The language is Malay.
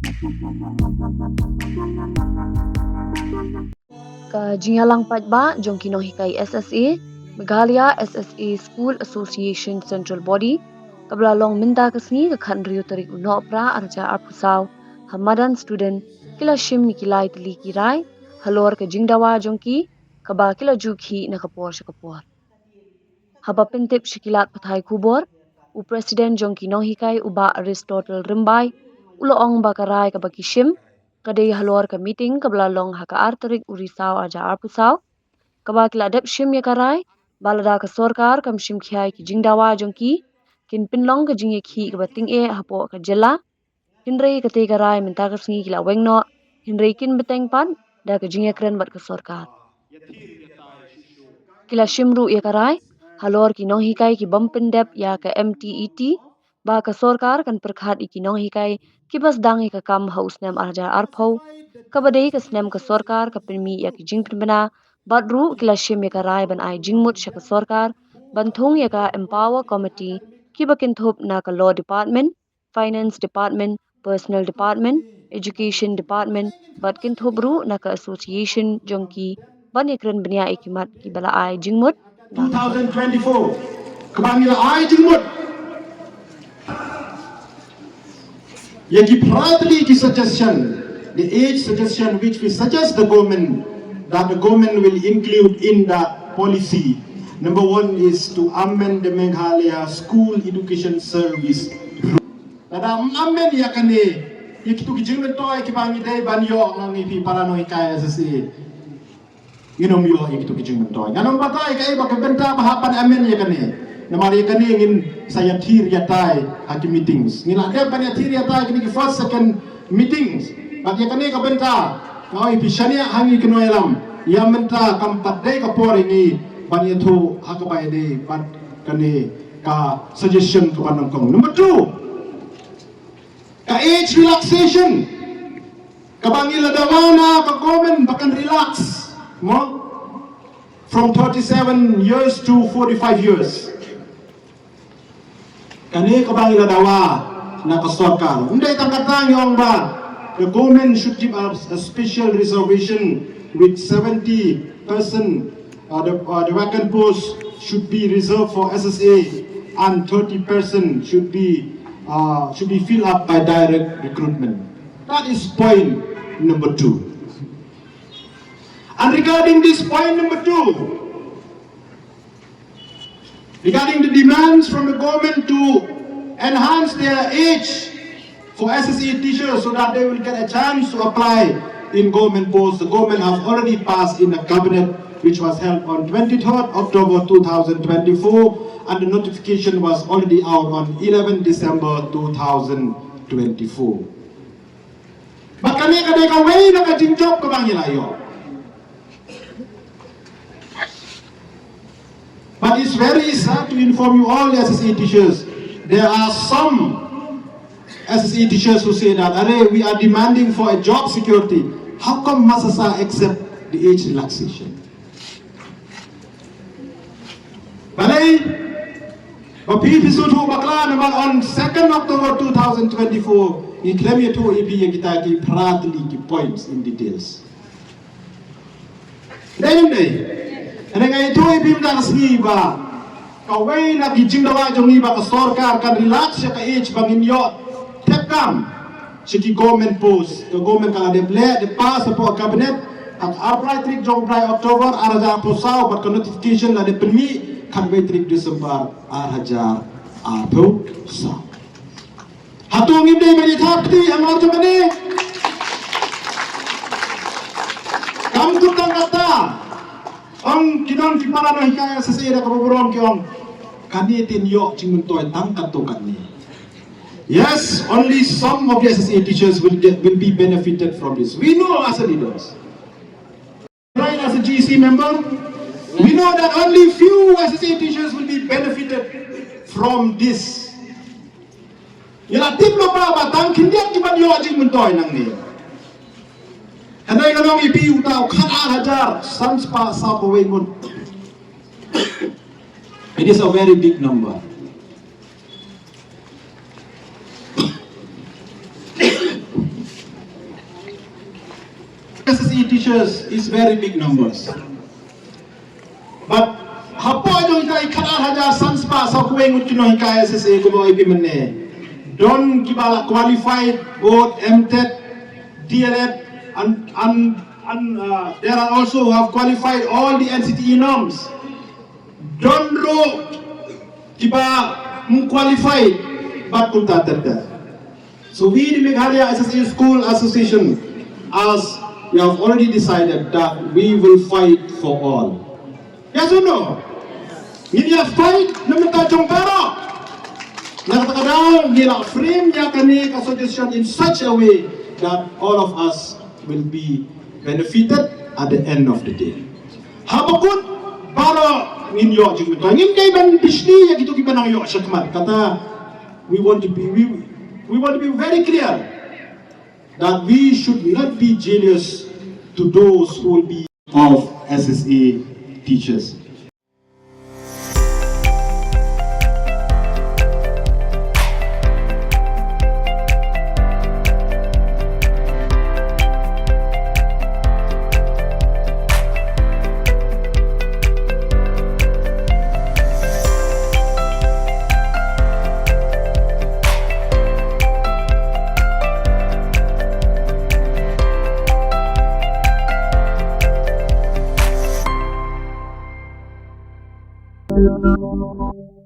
Ka Jingalang Patba jong kinohikai SSA, Meghalaya SSA School Association Central Body, kablalong minta kasni kakhan riyo tarik unopra arja arpusaw, hamadan student, kila shim mikilay tali kiray, halor ka jingdawa jongki, kaba kila jukhi nakapor shakapor. Haba pintip shikilat pathay kubor, u President jongki nohikai uba Aristotle Rimbai, uloong bakaray kabakishim, kadai halor ka meeting kablalong haka arterik urisaw aja arpusaw, kabak ladap shim yakaray, balada ka Sorkar kam shim kiyay ki jingdawa jongki, kin pinlong ka Jingiakih ka Bteng hapo ka jela, hinray ka tegaray mentagasngi kila Weng no, hinray kin Bteng pan, da ka Jingiakren bat ka Sorkar. Kila shimru yakaray, halor ki nohikai ki bumpendep ya ka MTET, ba ka Sorkar kan perkhat iki nohikai ki bas dang ka kam haus nem arjar arpau, kabadai ka snem ka Sorkar ka pinmi ya ki jingpinbana, badru kila shim ya ka rai ban ai Jingmut sya ka Sorkar, banthung ya ka Empower Committee, ki bakin thop na ka Law Department, Finance Department, Personal Department, Education Department, bat kin thobru na ka Association jongki ban yakren bania ikimat ki bala ai Jingmut da ka Sorkar. 2024 kabangila ai Jingmut yaki proudly ki suggestion, the age suggestion which we suggest the government that the government will include in the policy. Number one is to amend the Meghalaya School Education Service. Nada amend yakane yakitu ki Jingmut toy ki bangi day banyo ngi pi parano ikaya sasi. Inom yo yakitu ki Jingmut toy. Ganong batay kay bakabenta bahapan amen yakane. Namari kani ingin saya tir yatai haki meetings. Ngila dia pan tir yatai kini first second meetings. Bagi kani ka benta kau ipishania hangi kinoelam. Yang menta kampat day ka por ini bani tu hakabai day ban kani ka suggestion ke panongkong. Number 2, ka age relaxation. Kabangila dawana ka government bakan relax. Mo from 37 years to 45 years. Kani kabangila dawa na ka Sorkar. Unday tangkatang yung ba, the government should give us a special reservation with 70%. The vacant post should be reserved for SSA and 30% should be filled up by direct recruitment. That is point number 2. And regarding this point number 2, regarding the demands from the government to enhance their age for SSE teachers so that they will get a chance to apply in government posts. The government has already passed in the cabinet, which was held on 23rd October 2024, and the notification was already out on 11 December 2024. But kami kadai kaway na kajingjok kabangilayo. But it's very sad to inform you all SSE teachers. There are some SSE teachers who say that, we are demanding for a job security. How come Mssasa accept the age relaxation? Balay, on 2nd October 2024, we claim you to EP proudly points in details. Then and ngay ito ibimda kasni ba kaway na gijingdawa jong iba ka Sorkar kan relax siya ka age banginyo tekam siya ki government post ka government kala de pass po cabinet ang upright trick jong dry October araja po saw but notification la de permi kan way trick December araja apo saw hatong ibday manitapti ang orjo mani kam tutang kata ang kinang kipala na hikaya sa sira kabuburon kiyong kanitin yo Jingmut tangkat to kani. Yes, only some of the SSA teachers will be benefited from this. We know as a leaders. Right, as a GC member, we know that only few SSA teachers will be benefited from this. Yala tip lo pa ba tang kindiak kiban yo Jingmut nang ni. Kanay ka nang ipiw tao, hajar, sans pa sa Weng. It is a very big number. SSE teachers is very big numbers. But hapo yung kay kada haja sanspa sa Weng kino kay SSE ko mo ipimene. Don kibala qualified both MTET, DLED, and there are also who have qualified all the NCTE norms. Don ro kiba qualified but kunta terda. So we, the Meghalaya SSE School Association, as we have already decided that we will fight for all. Yes or no? Hindi fight naman tayo pero nakatagadaw nila frame niya kani ka-suggestion in such a way that all of us will be benefited at the end of the day. Habakut para ninyo Jingmut. Ngin kay ban bisni ya gitu kiba nang yo syakmat kata we want to be very clear that we should not be jealous to those who will be of SSE teachers. Thank you.